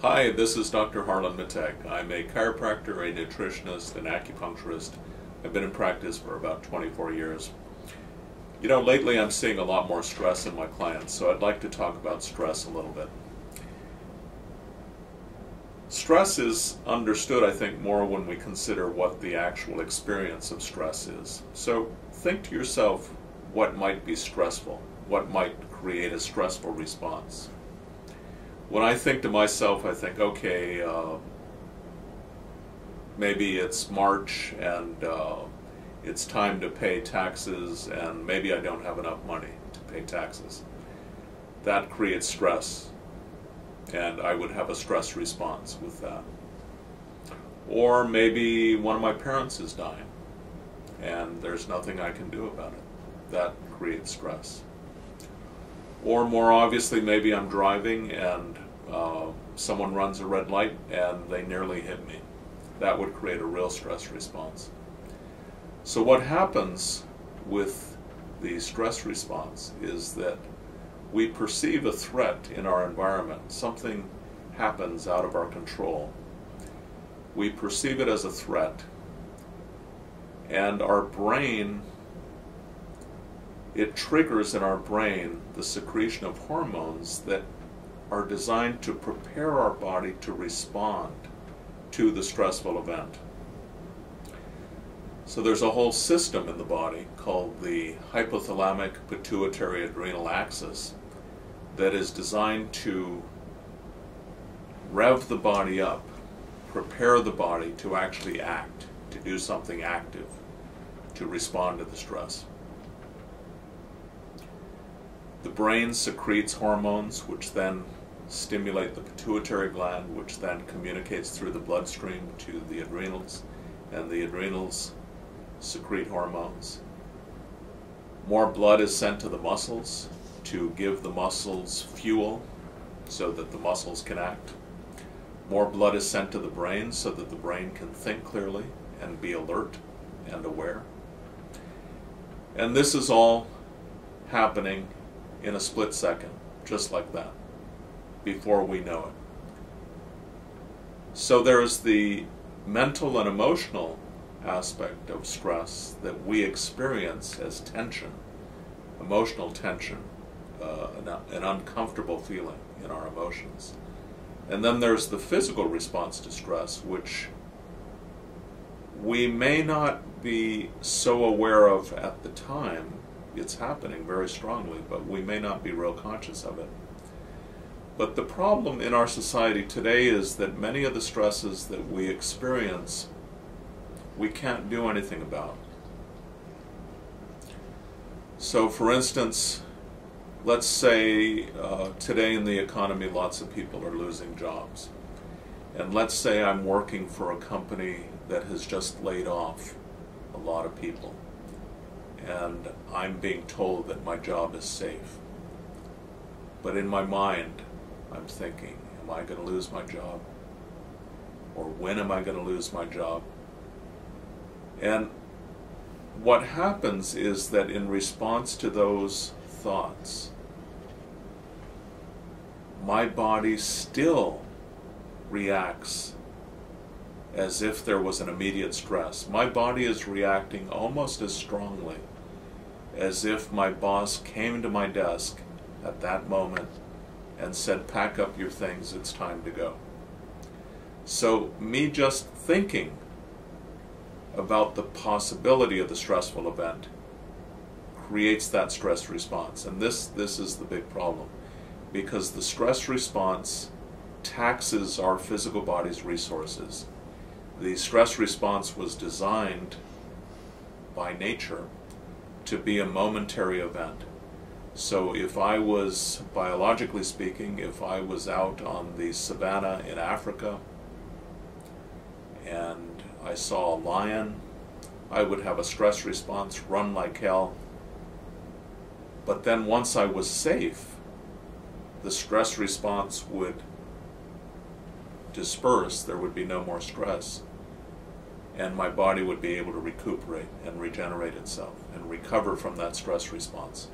Hi, this is Dr. Harlan Mittag. I'm a chiropractor, a nutritionist, an acupuncturist. I've been in practice for about 24 years. You know, lately I'm seeing a lot more stress in my clients, so I'd like to talk about stress a little bit. Stress is understood, I think, more when we consider what the actual experience of stress is. So think to yourself what might be stressful, what might create a stressful response. When I think to myself, I think, okay, maybe it's March and it's time to pay taxes and maybe I don't have enough money to pay taxes. That creates stress, and I would have a stress response with that. Or maybe one of my parents is dying and there's nothing I can do about it. That creates stress. Or more obviously, maybe I'm driving and someone runs a red light and they nearly hit me. That would create a real stress response. So what happens with the stress response is that we perceive a threat in our environment. Something happens out of our control. We perceive it as a threat, and our brain, it triggers in our brain the secretion of hormones that are designed to prepare our body to respond to the stressful event. So there's a whole system in the body called the hypothalamic pituitary adrenal axis that is designed to rev the body up, prepare the body to actually act, to do something active, to respond to the stress. The brain secretes hormones which then stimulate the pituitary gland, which then communicates through the bloodstream to the adrenals, and the adrenals secrete hormones. More blood is sent to the muscles to give the muscles fuel so that the muscles can act. More blood is sent to the brain so that the brain can think clearly and be alert and aware. And this is all happening in a split second, just like that, before we know it. So there's the mental and emotional aspect of stress that we experience as tension, emotional tension, an uncomfortable feeling in our emotions. And then there's the physical response to stress, which we may not be so aware of at the time. It's happening very strongly, but we may not be real conscious of it. But the problem in our society today is that many of the stresses that we experience, we can't do anything about. So for instance, let's say today in the economy lots of people are losing jobs. And let's say I'm working for a company that has just laid off a lot of people, and I'm being told that my job is safe. But in my mind, I'm thinking, am I going to lose my job? Or when am I going to lose my job? And what happens is that in response to those thoughts, my body still reacts as if there was an immediate stress. My body is reacting almost as strongly as if my boss came to my desk at that moment and said, pack up your things, it's time to go. So me just thinking about the possibility of the stressful event creates that stress response. And this is the big problem, because the stress response taxes our physical body's resources. The stress response was designed by nature to be a momentary event. So if I was, biologically speaking, if I was out on the savannah in Africa and I saw a lion, I would have a stress response, run like hell. But then once I was safe, the stress response would disperse, there would be no more stress, and my body would be able to recuperate and regenerate itself and recover from that stress response.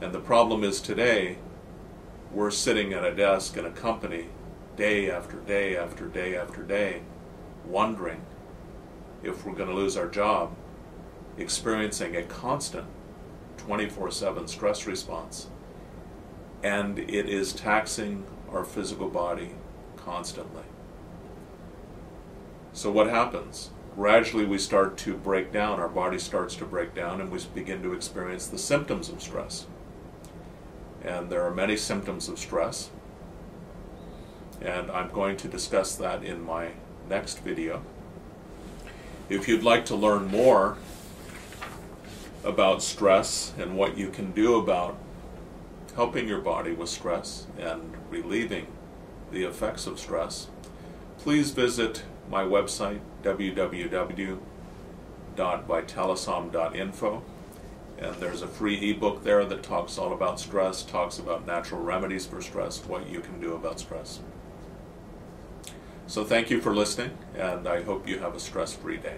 And the problem is today, we're sitting at a desk in a company day after day after day after day, wondering if we're going to lose our job, experiencing a constant 24/7 stress response, and it is taxing our physical body constantly. So what happens? Gradually we start to break down, our body starts to break down, and we begin to experience the symptoms of stress. And there are many symptoms of stress, and I'm going to discuss that in my next video. If you'd like to learn more about stress and what you can do about helping your body with stress and relieving the effects of stress, please visit my website, www.vitalisom.info, and there's a free ebook there that talks all about stress, talks about natural remedies for stress, what you can do about stress. So thank you for listening, and I hope you have a stress-free day.